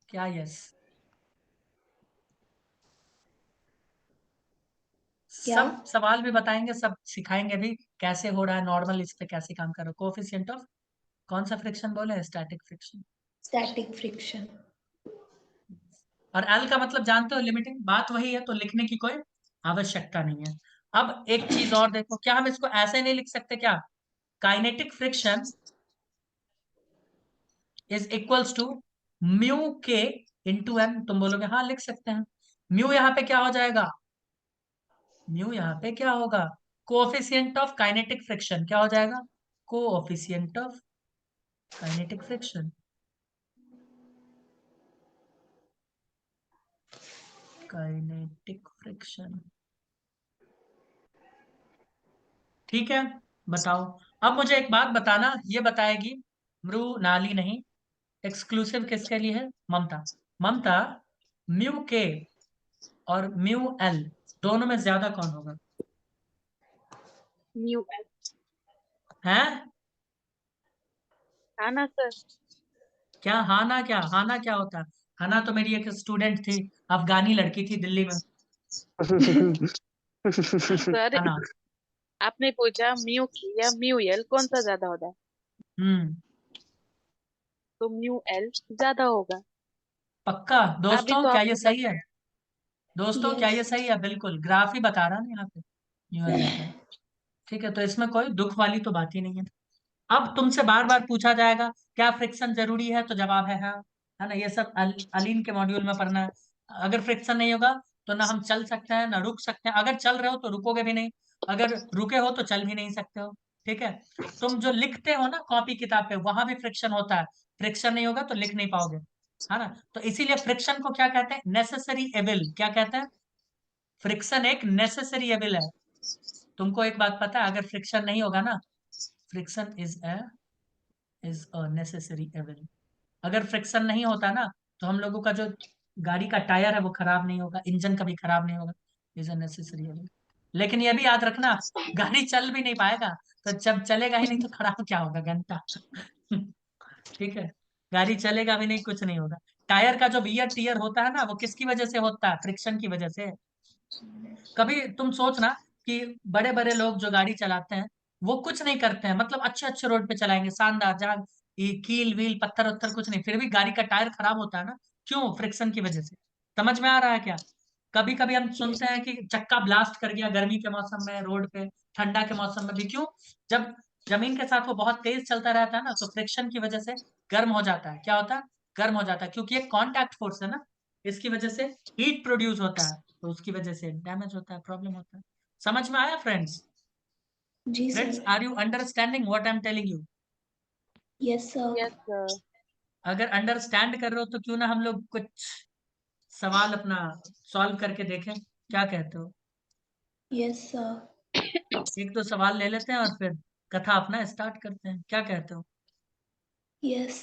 S1: क्या यस,
S5: क्या?
S1: सब सवाल भी बताएंगे, सब सिखाएंगे भी कैसे हो रहा है नॉर्मल, इस पे कैसे काम कर रहा है। कोएफिशिएंट ऑफ कौन सा फ्रिक्शन बोले, स्टैटिक फ्रिक्शन।
S5: Static friction.
S1: और एल का मतलब जानते हो, लिमिटिंग, बात वही है, तो लिखने की कोई आवश्यकता नहीं है। अब एक चीज और देखो, क्या हम इसको ऐसे नहीं लिख सकते क्या, kinetic friction is equals to mu k into m, तुम बोलोगे हाँ लिख सकते हैं। म्यू यहाँ पे क्या हो जाएगा, म्यू यहाँ पे क्या होगा, कोएफिशिएंट ऑफ काइनेटिक फ्रिक्शन, क्या हो जाएगा, coefficient of kinetic friction, kinetic friction. ठीक है, बताओ। अब मुझे एक बात बताना, ये बताएगी मृणाली नहीं, एक्सक्लूसिव किसके लिए है, ममता। ममता, म्यू के और म्यू एल दोनों में ज्यादा कौन होगा,
S3: म्यू एल।
S1: है
S3: हाँ ना सर।
S1: क्या, हाना, क्या हाना क्या होता है, हाना तो मेरी एक स्टूडेंट थी, अफगानी लड़की थी दिल्ली में,
S3: सर
S1: हाना।
S3: आपने पूछा म्यू की या म्यू एल कौन सा ज्यादा होता है,
S1: हम्म,
S3: तो म्यू एल ज्यादा होगा।
S1: पक्का
S3: अभी
S1: दोस्तों,
S3: तो
S1: क्या ये
S3: आपने
S1: सही है,
S3: बताया।
S1: दोस्तों क्या ये
S5: Yes.
S1: सही है, बिल्कुल ग्राफ ही बता रहा ना यहाँ पे, न्यूएल ज्यादा है। ठीक है, तो इसमें कोई दुख वाली तो बात ही नहीं है। अब तुमसे बार बार पूछा जाएगा क्या फ्रिक्शन जरूरी है, तो जवाब है हाँ, है ना, ये सब अलीन के मॉड्यूल में पढ़ना है। अगर फ्रिक्शन नहीं होगा तो ना हम चल सकते हैं ना रुक सकते हैं, अगर चल रहे हो तो रुकोगे भी नहीं, अगर रुके हो तो चल भी नहीं सकते हो। ठीक है, तुम जो लिखते हो ना कॉपी किताब पे, वहां भी फ्रिक्शन होता है, फ्रिक्शन नहीं होगा तो लिख नहीं पाओगे, है ना। तो इसीलिए फ्रिक्शन को क्या कहते हैं, नेसेसरी एविल, क्या कहते हैं, फ्रिक्शन एक नेसेसरी एविल है। तुमको एक बात पता है, अगर फ्रिक्शन नहीं होगा ना, friction is a necessary evil, अगर फ्रिक्शन नहीं होता ना, तो हम लोगों का जो गाड़ी का टायर है वो खराब नहीं होगा, इंजन कभी खराब नहीं होगा, इज अ नेसेसरी एविल। लेकिन ये भी याद रखना, गाड़ी चल भी नहीं पाएगा, तो जब चलेगा ही नहीं तो खराब क्या होगा, घंटा। ठीक है, गाड़ी चलेगा भी नहीं, कुछ नहीं होगा। टायर का जो वियर टीयर होता है ना, वो किसकी वजह से होता है, फ्रिक्शन की वजह से। कभी तुम सोचना कि बड़े बड़े लोग जो गाड़ी चलाते हैं, वो कुछ नहीं करते हैं, मतलब अच्छे अच्छे रोड पे चलाएंगे शानदार, जहाँ ये कील व्हील पत्थर उत्थर कुछ नहीं, फिर भी गाड़ी का टायर खराब होता है ना, क्यों, फ्रिक्शन की वजह से। समझ में आ रहा है क्या। कभी कभी हम
S5: Yes.
S1: सुनते हैं कि चक्का ब्लास्ट कर गया गर्मी के मौसम में रोड पे, ठंडा के मौसम में भी, क्यों, जब जमीन के साथ वो बहुत तेज चलता रहता है ना, तो फ्रिक्शन की वजह से गर्म हो जाता है, क्या होता है, गर्म हो जाता है, क्योंकि ये कांटेक्ट फोर्स है ना, इसकी वजह से हीट प्रोड्यूस होता है, तो उसकी वजह से डैमेज होता है, प्रॉब्लम होता है। समझ में आया फ्रेंड्स,
S5: जी
S1: friends
S5: sir.
S1: Are you understanding what I am telling you.
S5: Yes sir.
S3: Yes sir.
S1: अगर अंडरस्टैंड कर रहे हो तो क्यों ना हम लोग कुछ सवाल अपना सॉल्व करके देखें, क्या कहते हो,
S5: Yes sir.
S1: एक दो सवाल ले लेते हैं और फिर कथा अपना स्टार्ट करते हैं, क्या कहते हो।
S5: Yes.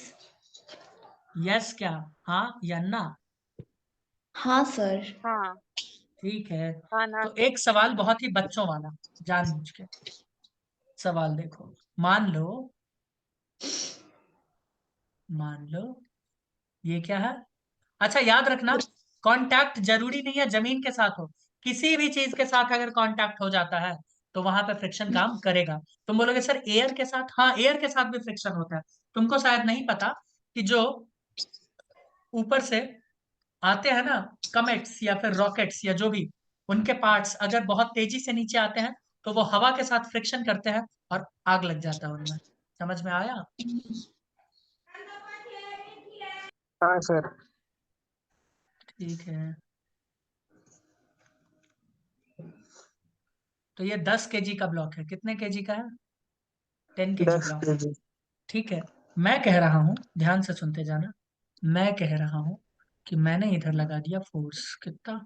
S1: यस क्या, हाँ या ना।
S5: हाँ सर.
S3: हाँ।
S1: ठीक है,
S3: हाँ ना
S1: तो
S3: सर।
S1: एक सवाल बहुत ही बच्चों वाला, जानबूझ के सवाल देखो। मान लो, मान लो ये क्या है, अच्छा याद रखना, कांटेक्ट जरूरी नहीं है जमीन के साथ हो, किसी भी चीज के साथ अगर कांटेक्ट हो जाता है तो वहां पे फ्रिक्शन काम करेगा। तुम बोलोगे सर एयर के साथ, हाँ एयर के साथ भी फ्रिक्शन होता है। तुमको शायद नहीं पता कि जो ऊपर से आते हैं ना, कमेट्स या फिर रॉकेट्स या जो भी, उनके पार्ट्स अगर बहुत तेजी से नीचे आते हैं तो वो हवा के साथ फ्रिक्शन करते हैं और आग लग जाता है उनमें। समझ में आया।
S2: हाँ सर।
S1: ठीक है, तो ये 10 kg का ब्लॉक है, कितने केजी का है, 10 kg
S2: 10
S1: ब्लॉक।
S2: kg।
S1: ठीक है, मैं कह रहा हूं, ध्यान से सुनते जाना, मैं कह रहा हूं कि मैंने इधर लगा दिया फोर्स कितना,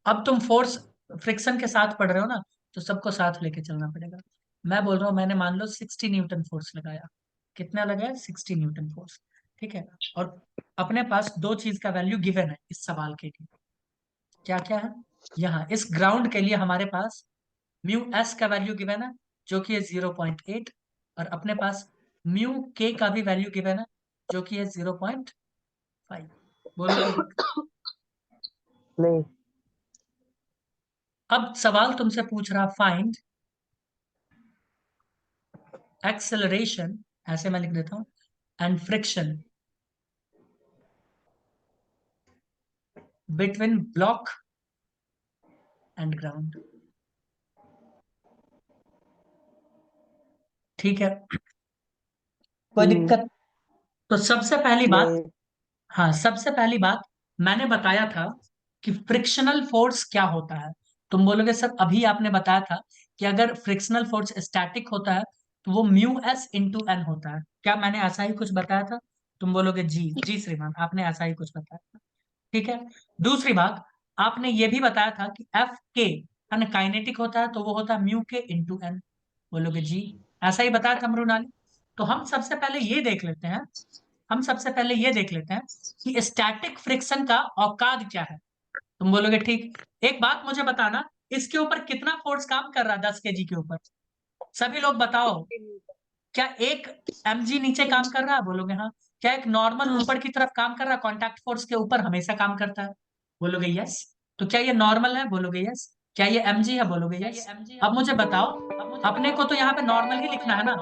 S1: अब तुम फोर्स फ्रिक्शन के साथ पढ़ रहे हो ना, तो सबको साथ लेके चलना पड़ेगा। मैं बोल रहा हूँ, मैंने मान लो 60 न्यूटन फोर्स लगाया। कितना लगाया? 60 न्यूटन फोर्स। ठीक है। और अपने पास दो चीज का वैल्यू गिवन है इस सवाल के लिए। क्या क्या है? यहाँ इस ग्राउंड के लिए हमारे पास म्यू एस का वैल्यू गिवन है, जो कि है 0.8, और अपने पास म्यू के का भी वैल्यू गिवन है, जो कि है 0.5। बोलोगे?
S2: नहीं।
S1: अब सवाल तुमसे पूछ रहा, फाइंड एक्सेलरेशन, ऐसे मैं लिख देता हूं, and friction between block and ground. ठीक है, कोई
S2: हम्म,
S1: दिक्कत? तो सबसे पहली बात,
S2: नहीं।
S1: हाँ सबसे पहली बात, मैंने बताया था कि फ्रिक्शनल फोर्स क्या होता है। तुम बोलोगे सर अभी आपने बताया था कि अगर फ्रिक्शनल फोर्स स्टैटिक होता है तो वो म्यू एस इंटू एन होता है। क्या मैंने ऐसा ही कुछ बताया था? तुम बोलोगे जी जी श्रीमान, आपने ऐसा ही कुछ बताया था। ठीक है। दूसरी बात, आपने ये भी बताया था कि एफ के काइनेटिक होता है तो वो होता है म्यू के इंटू एन। बोलोगे जी, ऐसा ही बताया था मृणाली। तो हम सबसे पहले ये देख लेते हैं, हम सबसे पहले ये देख लेते हैं कि स्टैटिक फ्रिक्शन का औकात क्या है। तुम बोलोगे ठीक। एक बात मुझे बताना, इसके ऊपर कितना फोर्स काम कर रहा है 10 kg के ऊपर? सभी लोग बताओ।
S3: 60 न्यूटन।
S1: क्या एक mg नीचे काम कर रहा है? बोलोगे हाँ। क्या एक नॉर्मल
S5: हाँ।
S1: ऊपर की तरफ काम कर रहा है? कॉन्टैक्ट फोर्स के ऊपर हमेशा काम करता है। बोलोगे यस। तो क्या ये नॉर्मल है? बोलोगे यस। क्या ये mg है? बोलोगे यस। अब मुझे बताओ, अपने को तो यहाँ पे नॉर्मल ही लिखना है ना?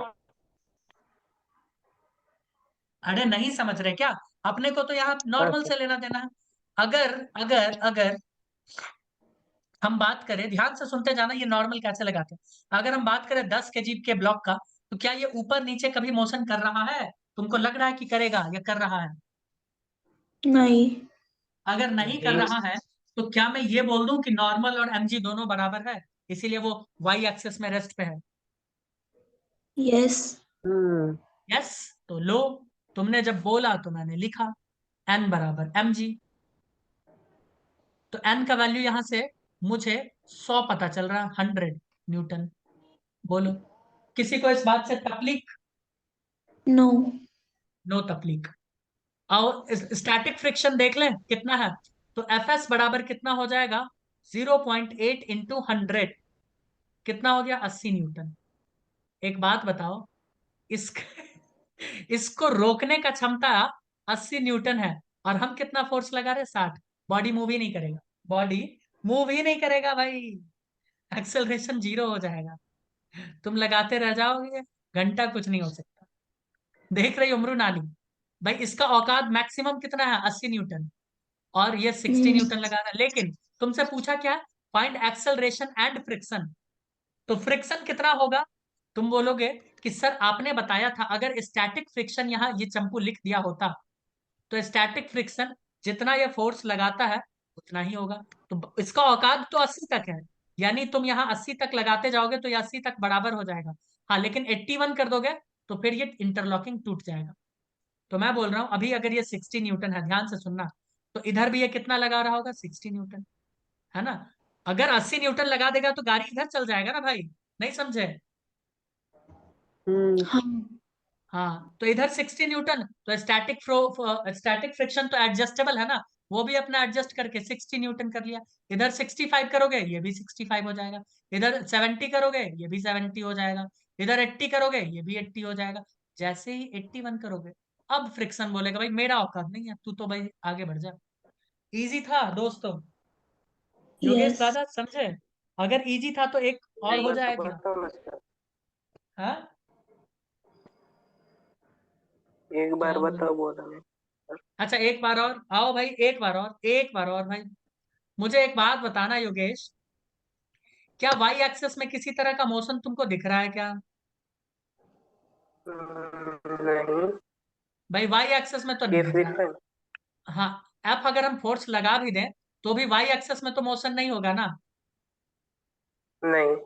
S1: अरे नहीं समझ रहे क्या? अपने को तो यहाँ
S2: हाँ
S1: नॉर्मल
S2: सर।
S1: से लेना देना है। अगर अगर अगर हम बात करें, ध्यान से सुनते जाना, ये नॉर्मल कैसे लगाते हैं। अगर हम बात करें 10 kg के ब्लॉक का, तो क्या ये ऊपर नीचे कभी मोशन कर रहा है? तुमको लग रहा है कि करेगा या कर रहा है?
S5: नहीं।
S1: अगर नहीं कर
S2: नहीं।
S1: रहा है, तो क्या मैं ये बोल दूं कि नॉर्मल और mg दोनों बराबर है, इसीलिए वो वाई एक्सेस में रेस्ट पे है?
S5: यस।
S2: हम्म।
S1: यस। तो लो, तुमने जब बोला तो मैंने लिखा, n बराबर mg। तो n का वैल्यू यहां से मुझे 100 पता चल रहा है, 100 न्यूटन। बोलो, किसी को इस बात से तकलीफ?
S5: नो।
S1: नो तकलीफ। और स्टैटिक फ्रिक्शन देख लें कितना है। तो एफ एस बराबर कितना हो जाएगा? 0.8 इंटू 100। कितना हो गया? 80 न्यूटन। एक बात बताओ, इस इसको रोकने का क्षमता 80 न्यूटन है, और हम कितना फोर्स लगा रहे हैं? 60। बॉडी मूव ही नहीं करेगा, बॉडी मूव ही नहीं करेगा भाई, एक्सेलरेशन 0 हो जाएगा। तुम लगाते रह जाओगे, घंटा कुछ नहीं हो सकता। देख रही हो मृणाली? भाई इसका औकात मैक्सिमम कितना है? 80 न्यूटन। और ये 60 न्यूटन लगा रहा है, लेकिन तुमसे पूछा क्या? Find acceleration and friction. तो फ्रिक्शन कितना होगा? तुम बोलोगे कि सर आपने बताया था अगर स्टैटिक फ्रिक्शन यहाँ ये चंपू लिख दिया होता, तो स्टैटिक फ्रिक्शन जितना ये फोर्स लगाता है उतना ही होगा। तो इसका औकात तो 80 तक है, यानी तुम यहाँ 80 तक लगाते जाओगे तो ये 80 तक बराबर हो जाएगा। हाँ लेकिन 81 कर दोगे तो फिर ये इंटरलॉकिंग टूट जाएगा। तो मैं बोल रहा हूं अभी अगर ये 60 न्यूटन है, ध्यान से सुनना, तो इधर भी ये कितना लगा रहा होगा? 60 न्यूटन, है ना? अगर 80 न्यूटन लगा देगा तो गाड़ी इधर चल जाएगा ना भाई, नहीं समझे?
S2: हम्म।
S5: हाँ।
S1: हाँ, तो इधर 60 न्यूटन, तो स्टैटिक फ्रिक्शन तो एडजस्टेबल है ना, वो भी अपना एडजस्ट करके 60 न्यूटन कर लिया। इधर 65 करोगे ये भी 65 हो जाएगा, इधर 70 करोगे ये भी 70 हो जाएगा, इधर 80 करोगे ये भी 80 हो जाएगा। जैसे ही 81 करोगे, अब फ्रिक्शन बोलेगा भाई मेरा औकात नहीं है, तू तो भाई आगे बढ़ जा। इजी था दोस्तों, योगेश
S5: यस।
S1: दादा समझे? अगर इजी था तो एक और हो
S3: नहीं।
S1: जाएगा क्या? हाँ,
S2: एक बार
S1: क्या बोल?
S2: बताओ बोला मैं।
S1: अच्छा एक बार और आओ भाई, एक बार और, एक बार और भाई। मुझे एक बात बताना योगेश, क्या वाई एक्सेस में किसी तरह का मोशन तुमको दिख रहा है क्या?
S2: नहीं।
S1: भाई वाई एक्सेस में तो नहीं
S2: ये
S1: दिख रहा
S2: फ्रिक्शन।
S1: है। हाँ, एफ अगर हम फोर्स लगा भी दें तो भी वाई एक्सेस में तो मोशन नहीं होगा ना।
S2: नहीं।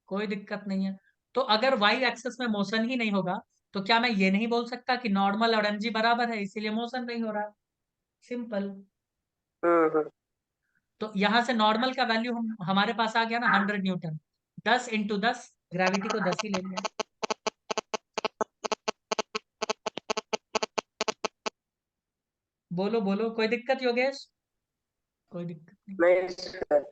S1: कोई दिक्कत नहीं है। तो अगर वाई एक्सेस में मोशन ही नहीं होगा, तो क्या मैं ये नहीं बोल सकता कि नॉर्मल और mg बराबर है इसीलिए मोशन नहीं हो रहा? सिंपल।
S2: हम्म।
S1: तो यहाँ से नॉर्मल का वैल्यू हमारे पास आ गया ना 100 न्यूटन। 10 × 10, ग्रेविटी को 10 ही ले लिया। बोलो बोलो, कोई दिक्कत योगेश? कोई दिक्कत नहीं।
S2: नहीं सर।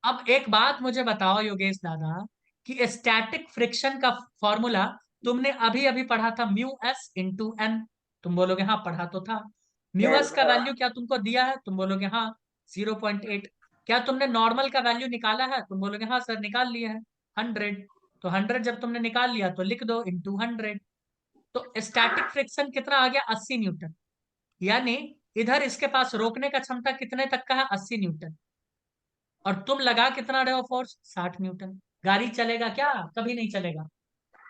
S1: अब एक बात मुझे बताओ योगेश दादा, कि स्टैटिक फ्रिक्शन का फॉर्मूला तुमने अभी अभी पढ़ा था, म्यू एस इंटू एन। तुम बोलोगे हाँ पढ़ा तो था। म्यू एस का वैल्यू क्या तुमको दिया है? तुम बोलोगे हाँ 0.8। क्या तुमने नॉर्मल का वैल्यू निकाला है? तुम बोलोगे हाँ सर निकाल लिया है 100। तो 100 जब तुमने निकाल लिया तो लिख दो इंटू 100। तो स्टैटिक फ्रिक्शन कितना आ गया? 80 न्यूटन। यानी इधर इसके पास रोकने का क्षमता कितने तक का है? 80 न्यूटन। और तुम लगा कितना रहे हो फोर्स? 60 न्यूटन। गाड़ी चलेगा क्या? कभी नहीं चलेगा।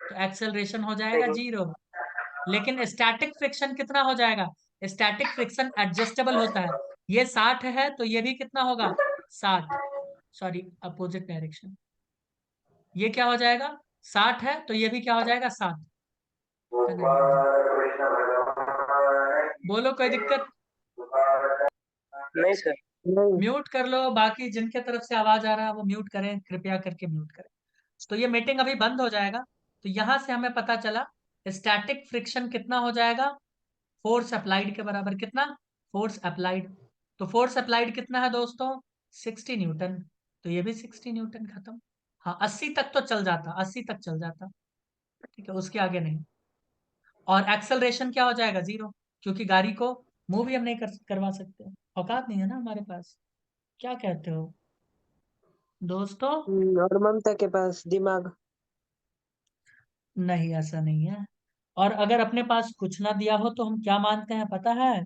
S1: तो एक्सेलरेशन हो जाएगा 0। लेकिन स्टैटिक फ्रिक्शन कितना हो जाएगा? स्टैटिक फ्रिक्शन एडजस्टेबल होता है। ये 60 है तो ये भी कितना होगा? 60। Sorry, opposite direction. ये क्या हो जाएगा? 60 है तो ये भी क्या हो जाएगा? 60। बोलो, कोई दिक्कत?
S2: नहीं सर। नहीं।
S1: म्यूट कर लो, बाकी जिनके तरफ से आवाज आ रहा है वो म्यूट करें, कृपया करके म्यूट करें। तो ये मीटिंग अभी बंद हो जाएगा। तो यहां से हमें पता चला स्टैटिक फ्रिक्शन कितना हो जाएगा? फोर्स अप्लाइड के बराबर। कितना? Force applied. तो फोर्स अप्लाइड कितना है दोस्तों? 60 न्यूटन। तो ये भी 60 न्यूटन। खत्म। हाँ 80 तक तो चल जाता, 80 तक चल जाता। ठीक है, उसके आगे नहीं। और एक्सेलरेशन क्या हो जाएगा? 0। क्योंकि गाड़ी को मूव भी हम नहीं करवा सकते, औकात नहीं है ना हमारे पास। क्या कहते हो दोस्तों?
S2: और ममता के पास दिमाग।
S1: नहीं, ऐसा नहीं है। और अगर अपने पास कुछ ना दिया हो तो हम क्या मानते हैं पता है?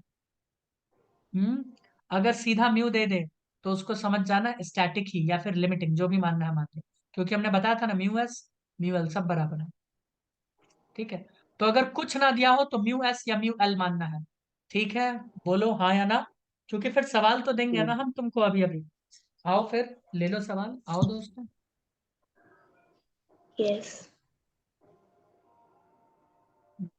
S1: अगर सीधा म्यू दे दे तो उसको समझ जाना स्टैटिक ही, या फिर लिमिटिंग, जो भी मानना है मान ले। क्योंकि हमने बताया था ना म्यू एस म्यू एल सब बराबर है। ठीक है। तो अगर कुछ ना दिया हो तो म्यू एस या म्यू एल मानना है। ठीक है, बोलो हाँ या ना। क्योंकि फिर सवाल तो देंगे ना हम तुमको अभी अभी। आओ फिर ले लो सवाल, आओ दोस्तों।
S5: Yes.